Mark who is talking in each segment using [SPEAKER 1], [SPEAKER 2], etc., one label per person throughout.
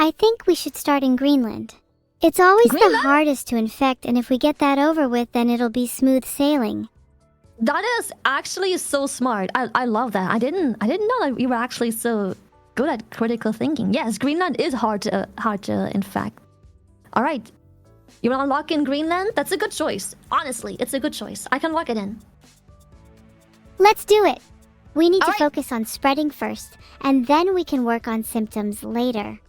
[SPEAKER 1] I think we should start in Greenland. It's always the hardest to infect, and if we get that over with, then it'll be smooth sailing.
[SPEAKER 2] That is actually so smart. I love that. I didn't know that you were actually so good at critical thinking. Yes, Greenland is hard to infect. All right. You want to lock in Greenland? That's a good choice. Honestly, it's a good choice. I can lock it in.
[SPEAKER 1] Let's do it. We need to focus on spreading first, and then we can work on symptoms later.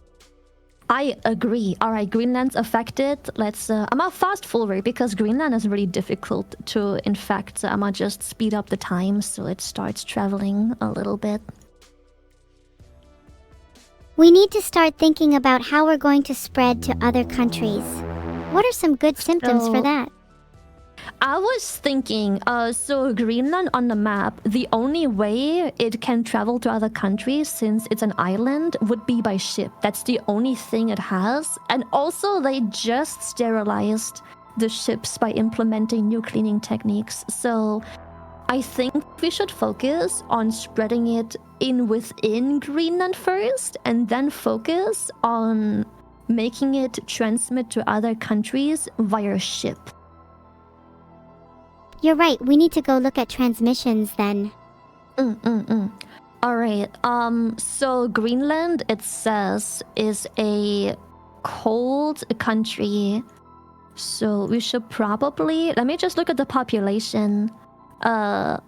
[SPEAKER 2] I agree. All right, Greenland's affected. Let's. I'm gonna fast forward because Greenland is really difficult to infect. So I'm gonna just speed up the time so it starts traveling a little bit.
[SPEAKER 1] We need to start thinking about how we're going to spread to other countries. What are some good symptoms for that?
[SPEAKER 2] I was thinking, so Greenland on the map, the only way it can travel to other countries since it's an island would be by ship. That's the only thing it has. And also they just sterilized the ships by implementing new cleaning techniques. So I think we should focus on spreading it within Greenland first and then focus on making it transmit to other countries via ship.
[SPEAKER 1] You're right, we need to go look at transmissions then.
[SPEAKER 2] Alright, so Greenland, it says, is a cold country. So we should probably... Let me just look at the population. Not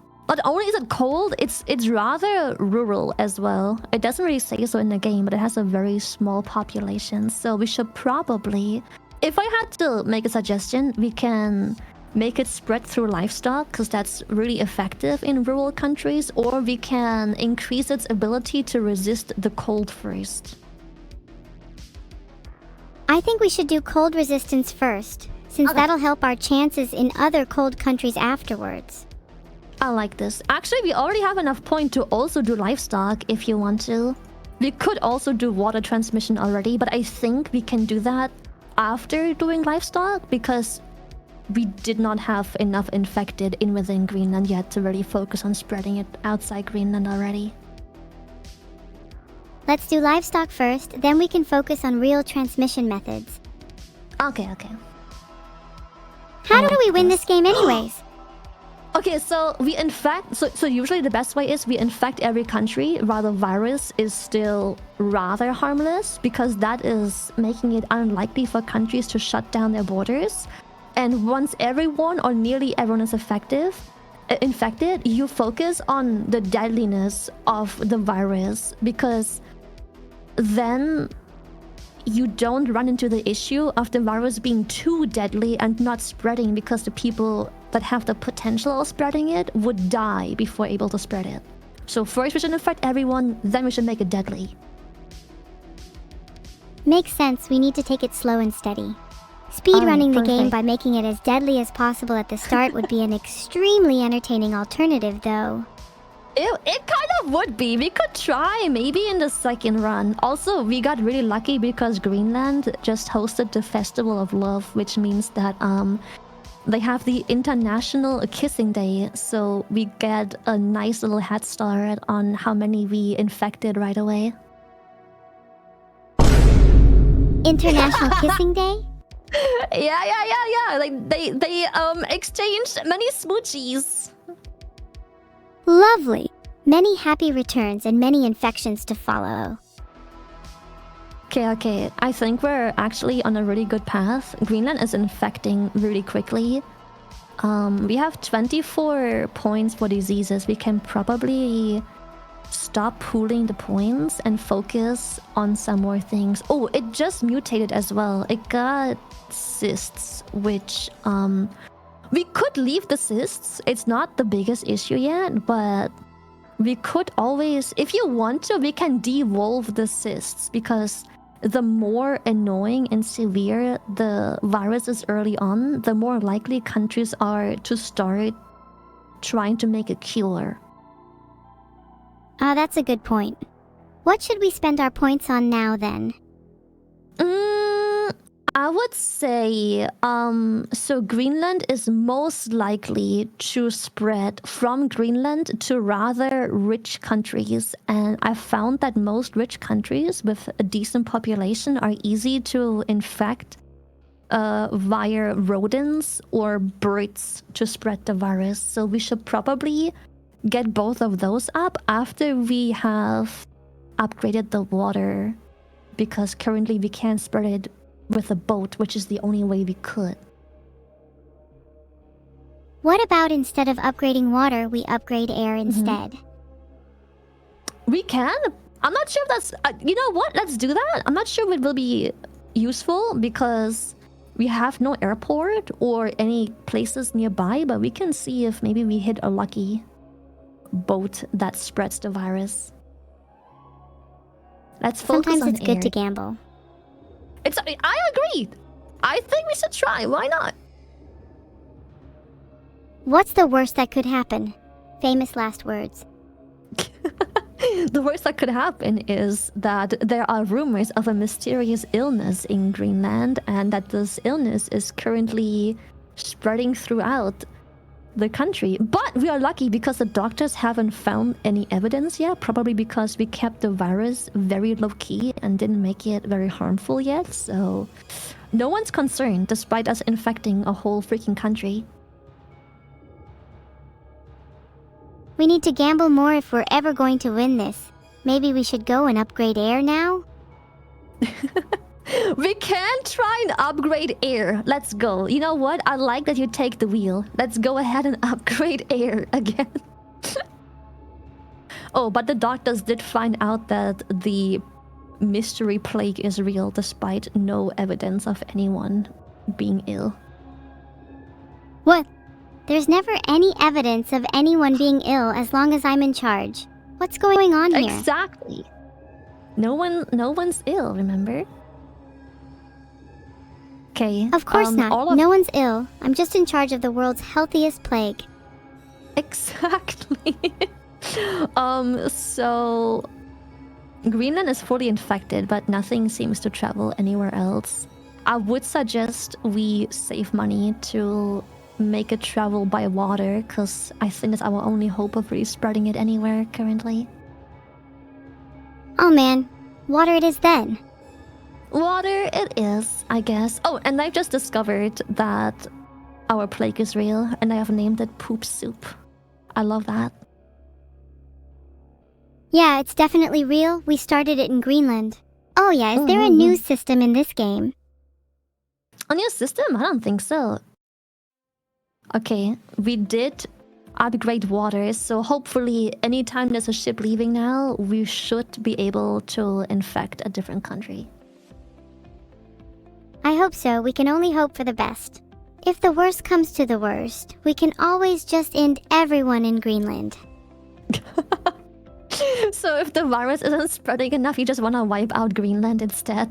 [SPEAKER 2] only is it cold, it's rather rural as well. It doesn't really say so in the game, but it has a very small population. So we should probably... If I had to make a suggestion, we can make it spread through livestock, because that's really effective in rural countries, or we can increase its ability to resist the cold first.
[SPEAKER 1] I think we should do cold resistance first, since that'll help our chances in other cold countries afterwards.
[SPEAKER 2] I like this. Actually, we already have enough point to also do livestock if you want to. We could also do water transmission already, but I think we can do that after doing livestock, because we did not have enough infected within Greenland yet to really focus on spreading it outside Greenland already.
[SPEAKER 1] Let's do livestock first, then we can focus on real transmission methods.
[SPEAKER 2] Okay.
[SPEAKER 1] How do we win this game anyways?
[SPEAKER 2] Okay, so we infect... So usually the best way is we infect every country, while the virus is still rather harmless, because that is making it unlikely for countries to shut down their borders. And once everyone or nearly everyone is infected, you focus on the deadliness of the virus, because then you don't run into the issue of the virus being too deadly and not spreading, because the people that have the potential of spreading it would die before able to spread it. So first we should infect everyone, then we should make it deadly.
[SPEAKER 1] Makes sense, we need to take it slow and steady. Speedrunning the game by making it as deadly as possible at the start would be an extremely entertaining alternative, though.
[SPEAKER 2] It kind of would be. We could try maybe in the second run. Also, we got really lucky because Greenland just hosted the Festival of Love, which means that they have the International Kissing Day, so we get a nice little head start on how many we infected right away.
[SPEAKER 1] International Kissing Day?
[SPEAKER 2] Yeah. Like they exchanged many smoochies.
[SPEAKER 1] Lovely. Many happy returns and many infections to follow.
[SPEAKER 2] Okay. I think we're actually on a really good path. Greenland is infecting really quickly. We have 24 points for diseases. We can probably stop pooling the points and focus on some more things. Oh, it just mutated as well. It got cysts, which we could leave the cysts. It's not the biggest issue yet, but we could always, if you want to, we can devolve the cysts, because the more annoying and severe the virus is early on, the more likely countries are to start trying to make a cure.
[SPEAKER 1] That's a good point. What should we spend our points on now, then?
[SPEAKER 2] I would say, so Greenland is most likely to spread from Greenland to rather rich countries. And I found that most rich countries with a decent population are easy to infect via rodents or birds to spread the virus. So we should probably get both of those up after we have upgraded the water, because currently we can't spread it with a boat, which is the only way we could.
[SPEAKER 1] What about instead of upgrading water, we upgrade air instead?
[SPEAKER 2] We can. I'm not sure if that's... you know what? Let's do that. I'm not sure it will be useful because we have no airport or any places nearby, but we can see if maybe we hit a lucky boat that spreads the virus. Let's focus on air.
[SPEAKER 1] Sometimes it's good to gamble.
[SPEAKER 2] I agree. I think we should try. Why not?
[SPEAKER 1] What's the worst that could happen? Famous last words.
[SPEAKER 2] The worst that could happen is that there are rumors of a mysterious illness in Greenland, and that this illness is currently spreading throughout the country. But we are lucky because the doctors haven't found any evidence yet, probably because we kept the virus very low-key and didn't make it very harmful yet. So no one's concerned despite us infecting a whole freaking country.
[SPEAKER 1] We need to gamble more if we're ever going to win this. Maybe we should go and upgrade air now?
[SPEAKER 2] We can try and upgrade air. Let's go. You know what? I like that you take the wheel. Let's go ahead and upgrade air again. Oh, but the doctors did find out that the mystery plague is real despite no evidence of anyone being ill.
[SPEAKER 1] What? There's never any evidence of anyone being ill as long as I'm in charge. What's going on here?
[SPEAKER 2] Exactly. No one's ill, remember? Okay.
[SPEAKER 1] Of course not. No one's ill. I'm just in charge of the world's healthiest plague.
[SPEAKER 2] Exactly. So Greenland is fully infected, but nothing seems to travel anywhere else. I would suggest we save money to make it travel by water, because I think it's our only hope of really spreading it anywhere currently.
[SPEAKER 1] Oh man, water it is then.
[SPEAKER 2] Water it is, I guess. Oh, and I've just discovered that our plague is real, and I have named it Poop Soup. I love that.
[SPEAKER 1] Yeah, it's definitely real. We started it in Greenland. Oh yeah, is there a news system in this game?
[SPEAKER 2] A new system? I don't think so. Okay, we did upgrade water, so hopefully anytime there's a ship leaving now, we should be able to infect a different country.
[SPEAKER 1] I hope so. We can only hope for the best. If the worst comes to the worst, we can always just end everyone in Greenland.
[SPEAKER 2] So if the virus isn't spreading enough, you just want to wipe out Greenland instead.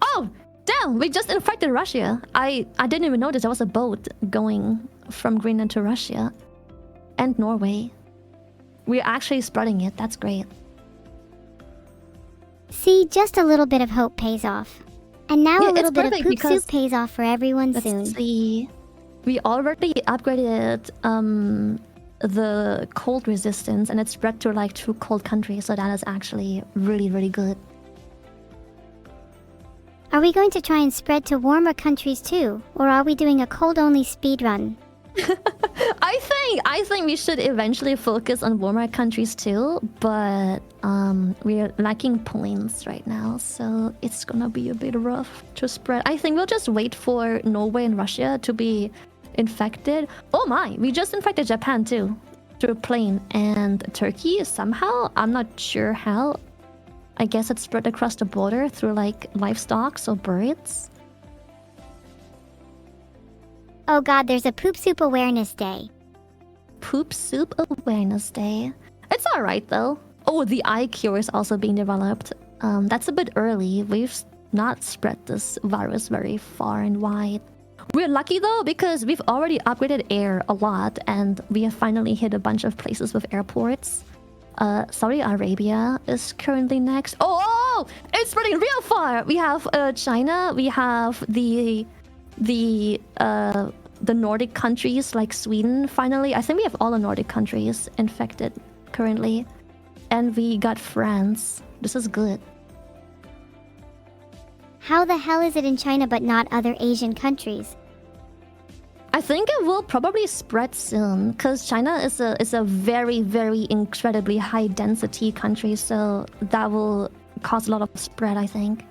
[SPEAKER 2] Oh, damn, we just infected Russia. I didn't even notice there was a boat going from Greenland to Russia. And Norway. We're actually spreading it. That's great.
[SPEAKER 1] See, just a little bit of hope pays off. And now a little bit of poop soup pays off for everyone soon.
[SPEAKER 2] Let's see. We already upgraded the cold resistance, and it spread to like 2 cold countries, so that is actually really, really good.
[SPEAKER 1] Are we going to try and spread to warmer countries too? Or are we doing a cold-only speedrun?
[SPEAKER 2] I think we should eventually focus on warmer countries too, but we're lacking points right now, so it's gonna be a bit rough to spread. I think we'll just wait for Norway and Russia to be infected. Oh my, we just infected Japan too, through a plane, and Turkey somehow, I'm not sure how. I guess it spread across the border through like livestock, so birds.
[SPEAKER 1] Oh god, there's a Poop Soup Awareness Day.
[SPEAKER 2] Poop Soup Awareness Day. It's alright though. Oh, the eye cure is also being developed. That's a bit early. We've not spread this virus very far and wide. We're lucky though, because we've already upgraded air a lot, and we have finally hit a bunch of places with airports. Saudi Arabia is currently next. Oh, no! It's spreading real far! We have China, we have the Nordic countries like Sweden, finally. I think we have all the Nordic countries infected currently. And we got France. This is good.
[SPEAKER 1] How the hell is it in China but not other Asian countries?
[SPEAKER 2] I think it will probably spread soon, because China is a very, very incredibly high density country, so that will cause a lot of spread, I think.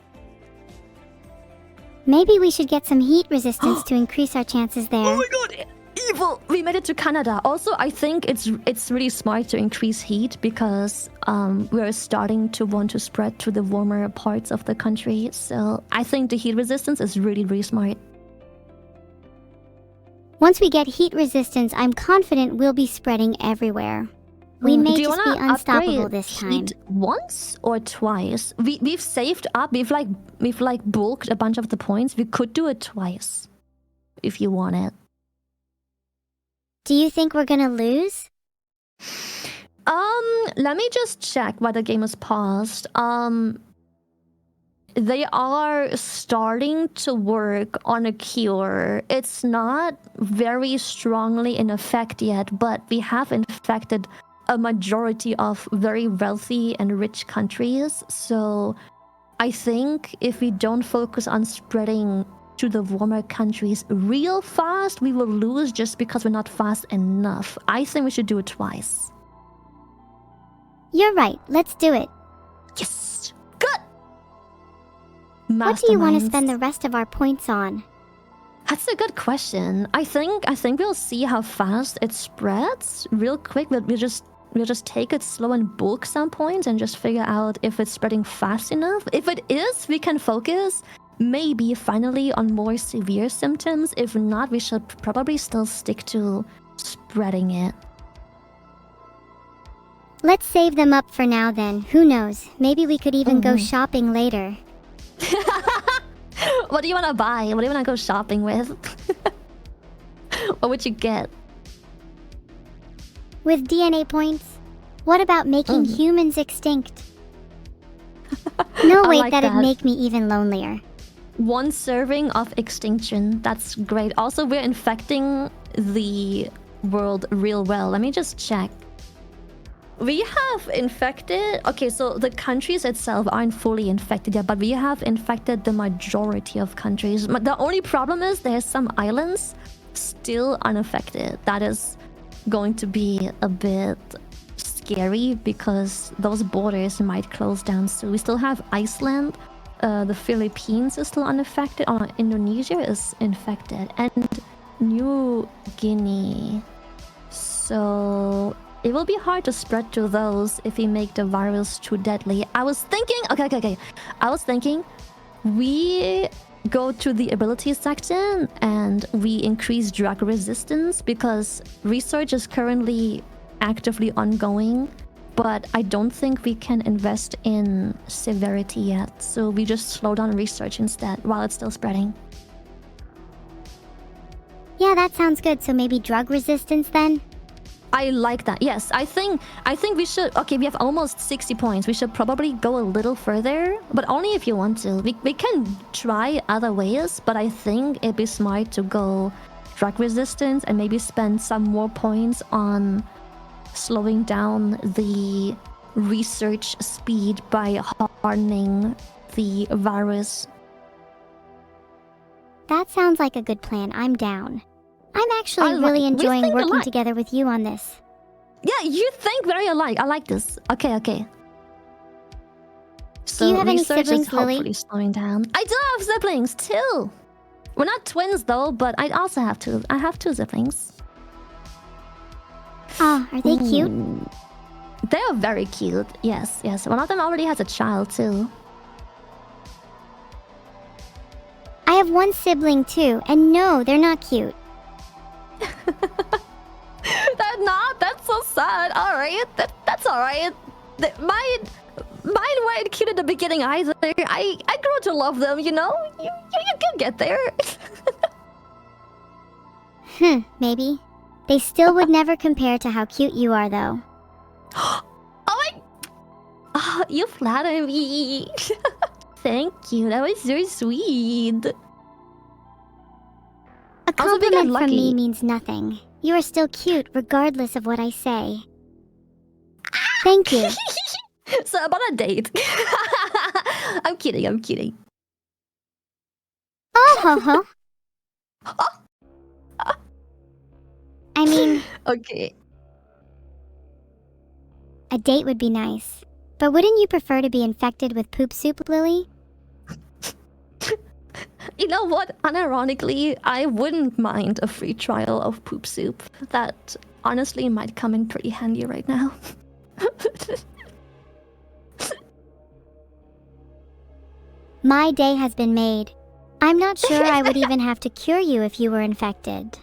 [SPEAKER 1] Maybe we should get some heat resistance to increase our chances there.
[SPEAKER 2] Oh my god! Evil! We made it to Canada. Also, I think it's really smart to increase heat because we're starting to want to spread to the warmer parts of the country. So I think the heat resistance is really, really smart.
[SPEAKER 1] Once we get heat resistance, I'm confident we'll be spreading everywhere. We may just be unstoppable this time.
[SPEAKER 2] Heat once or twice? We've saved up. We've like bulked a bunch of the points. We could do it twice, if you want it.
[SPEAKER 1] Do you think we're gonna lose?
[SPEAKER 2] Let me just check why the game is paused. They are starting to work on a cure. It's not very strongly in effect yet, but we have infected a majority of very wealthy and rich countries. So I think if we don't focus on spreading to the warmer countries real fast, we will lose just because we're not fast enough. I think we should do it twice.
[SPEAKER 1] You're right. Let's do it.
[SPEAKER 2] Yes! Good!
[SPEAKER 1] What do you want to spend the rest of our points on?
[SPEAKER 2] That's a good question. I think we'll see how fast it spreads real quick. We'll just take it slow and bulk some points and just figure out if it's spreading fast enough. If it is, we can focus maybe finally on more severe symptoms. If not, we should probably still stick to spreading it.
[SPEAKER 1] Let's save them up for now then. Who knows? Maybe we could even go shopping later.
[SPEAKER 2] What do you want to buy? What do you want to go shopping with? What would you get?
[SPEAKER 1] With DNA points? What about making humans extinct? No, wait, that'd make me even lonelier.
[SPEAKER 2] 1 serving of extinction. That's great. Also, we're infecting the world real well. Let me just check. We have infected... Okay, so the countries itself aren't fully infected yet, but we have infected the majority of countries. But the only problem is there's some islands still unaffected. That is going to be a bit scary because those borders might close down soon. We still have Iceland. The Philippines is still unaffected. Indonesia is infected. And New Guinea. So... it will be hard to spread to those if we make the virus too deadly. I was thinking... Okay. I was thinking we go to the abilities section and we increase drug resistance because research is currently actively ongoing, but I don't think we can invest in severity yet. So we just slow down research instead while it's still spreading.
[SPEAKER 1] Yeah, that sounds good. So maybe drug resistance then?
[SPEAKER 2] I like that. Yes, I think we should... Okay, we have almost 60 points. We should probably go a little further, but only if you want to. We can try other ways, but I think it'd be smart to go drug resistance and maybe spend some more points on slowing down the research speed by hardening the virus.
[SPEAKER 1] That sounds like a good plan. I'm down. I'm actually really enjoying working together with you on this.
[SPEAKER 2] Yeah, you think very alike. I like this. Okay. So
[SPEAKER 1] do you have any
[SPEAKER 2] research
[SPEAKER 1] siblings,
[SPEAKER 2] is hopefully
[SPEAKER 1] Lily?
[SPEAKER 2] slowing down. I do have siblings too. We're not twins though, but I also have two. I have 2 siblings.
[SPEAKER 1] Oh, are they cute?
[SPEAKER 2] They are very cute. Yes. One of them already has a child too.
[SPEAKER 1] I have 1 sibling too, and no, they're not cute.
[SPEAKER 2] They're not? That's so sad. Alright. That's alright. Mine weren't cute at the beginning either. I grew to love them, you know? You can get there.
[SPEAKER 1] Maybe. They still would never compare to how cute you are, though.
[SPEAKER 2] Oh, you flatter me. Thank you. That was so sweet.
[SPEAKER 1] A
[SPEAKER 2] Also, we got
[SPEAKER 1] compliment from me
[SPEAKER 2] lucky.
[SPEAKER 1] means nothing. You are still cute regardless of what I say. Thank you.
[SPEAKER 2] So about a date. I'm kidding.
[SPEAKER 1] Oh ho ho. I mean,
[SPEAKER 2] Okay.
[SPEAKER 1] a date would be nice. But wouldn't you prefer to be infected with poop soup, Lily?
[SPEAKER 2] You know what? Unironically, I wouldn't mind a free trial of poop soup. That honestly might come in pretty handy right now.
[SPEAKER 1] My day has been made. I'm not sure I would even have to cure you if you were infected.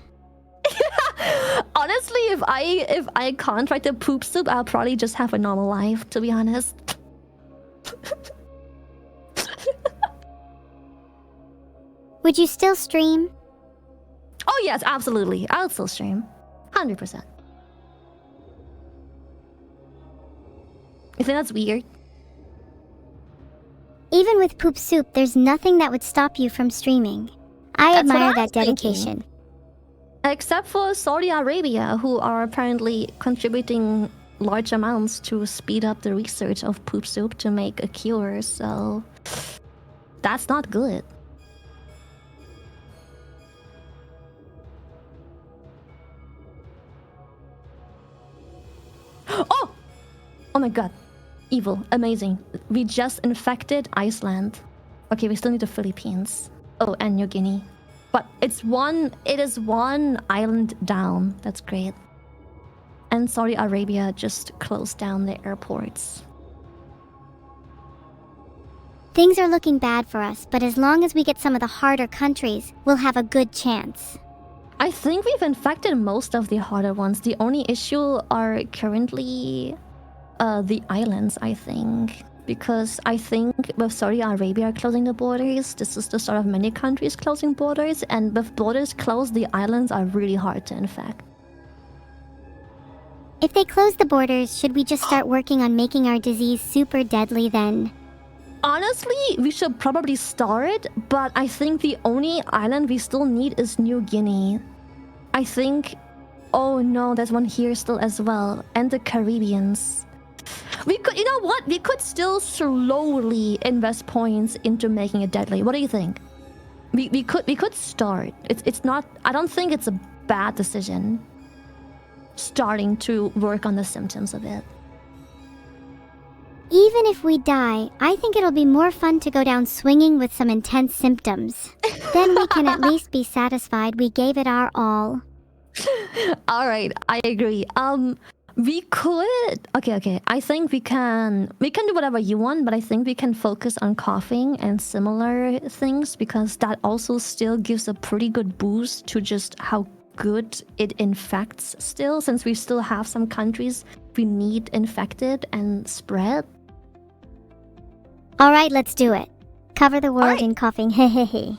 [SPEAKER 2] Honestly, if I contracted poop soup, I'll probably just have a normal life, to be honest.
[SPEAKER 1] Would you still stream?
[SPEAKER 2] Oh yes, absolutely. I'll still stream. 100%. You think that's weird?
[SPEAKER 1] Even with poop soup, there's nothing that would stop you from streaming. I
[SPEAKER 2] That's what
[SPEAKER 1] admire
[SPEAKER 2] I
[SPEAKER 1] that
[SPEAKER 2] was thinking.
[SPEAKER 1] dedication.
[SPEAKER 2] Except for Saudi Arabia, who are apparently contributing large amounts to speed up the research of poop soup to make a cure, so that's not good. Oh! Oh my god. Evil. Amazing. We just infected Iceland. Okay, we still need the Philippines. Oh, and New Guinea. But it is one island down. That's great. And Saudi Arabia just closed down the airports.
[SPEAKER 1] Things are looking bad for us, but as long as we get some of the harder countries, we'll have a good chance.
[SPEAKER 2] I think we've infected most of the harder ones. The only issue are currently the islands, I think. Because I think with Saudi Arabia closing the borders, this is the start of many countries closing borders, and with borders closed, the islands are really hard to infect.
[SPEAKER 1] If they close the borders, should we just start working on making our disease super deadly then?
[SPEAKER 2] Honestly, we should probably start, but I think the only island we still need is New Guinea. I think... Oh no, there's one here still as well. And the Caribbeans. We could, you know what? We could still slowly invest points into making it deadly. What do you think? We could start. It's not. I don't think it's a bad decision. Starting to work on the symptoms of it.
[SPEAKER 1] Even if we die, I think it'll be more fun to go down swinging with some intense symptoms. Then we can at least be satisfied we gave it our all.
[SPEAKER 2] All right, I agree. We could... Okay. I think we can do whatever you want, but I think we can focus on coughing and similar things, because that also still gives a pretty good boost to just how good it infects still, since we still have some countries we need infected and spread.
[SPEAKER 1] Alright, let's do it. Cover the world
[SPEAKER 2] Alright.
[SPEAKER 1] in coughing, hehehe.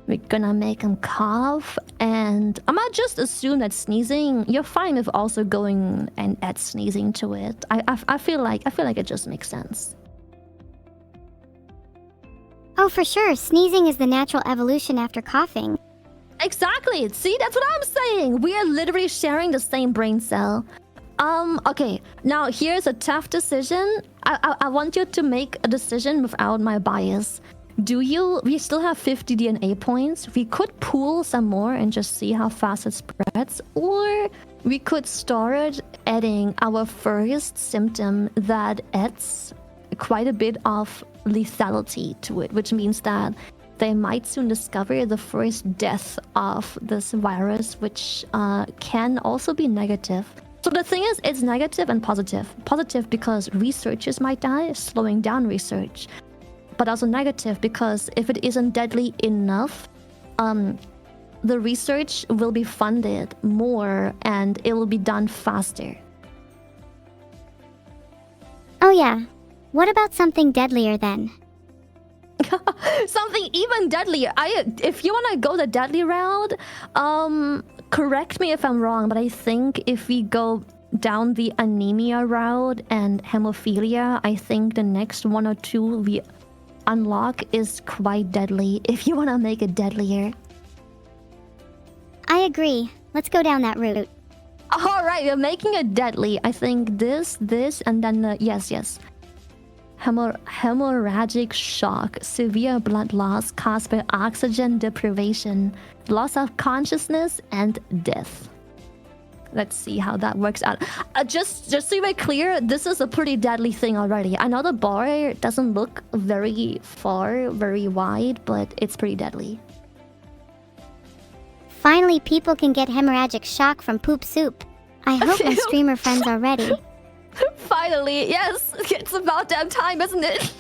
[SPEAKER 2] We're gonna make him cough, and I might just assume that sneezing, you're fine with also going and add sneezing to it. I feel like it just makes sense.
[SPEAKER 1] Oh, for sure, sneezing is the natural evolution after coughing.
[SPEAKER 2] Exactly. See, that's what I'm saying. We are literally sharing the same brain cell. Okay. Now here's a tough decision. I want you to make a decision without my bias. We still have 50 DNA points. We could pool some more and just see how fast it spreads. Or we could start adding our first symptom that adds quite a bit of lethality to it, which means that they might soon discover the first death of this virus, which can also be negative. So the thing is, it's negative and positive. Positive because researchers might die, slowing down research. But also negative because if it isn't deadly enough, the research will be funded more and it will be done faster.
[SPEAKER 1] Oh yeah. What about something deadlier then?
[SPEAKER 2] Something even deadlier. If you want to go the deadly route, correct me if I'm wrong, but I think if we go down the anemia route and hemophilia, I think the next one or two we unlock is quite deadly if you want to make it deadlier.
[SPEAKER 1] I agree. Let's go down that route.
[SPEAKER 2] Alright, we're making it deadly. I think this, and then the... Yes. Hemorrhagic shock. Severe blood loss caused by oxygen deprivation. Loss of consciousness and death. Let's see how that works out. Just to be clear, this is a pretty deadly thing already. I know the bar doesn't look very far, very wide, but it's pretty deadly.
[SPEAKER 1] Finally, people can get hemorrhagic shock from poop soup. I hope my streamer friends are ready.
[SPEAKER 2] Finally, yes! It's about damn time, isn't it?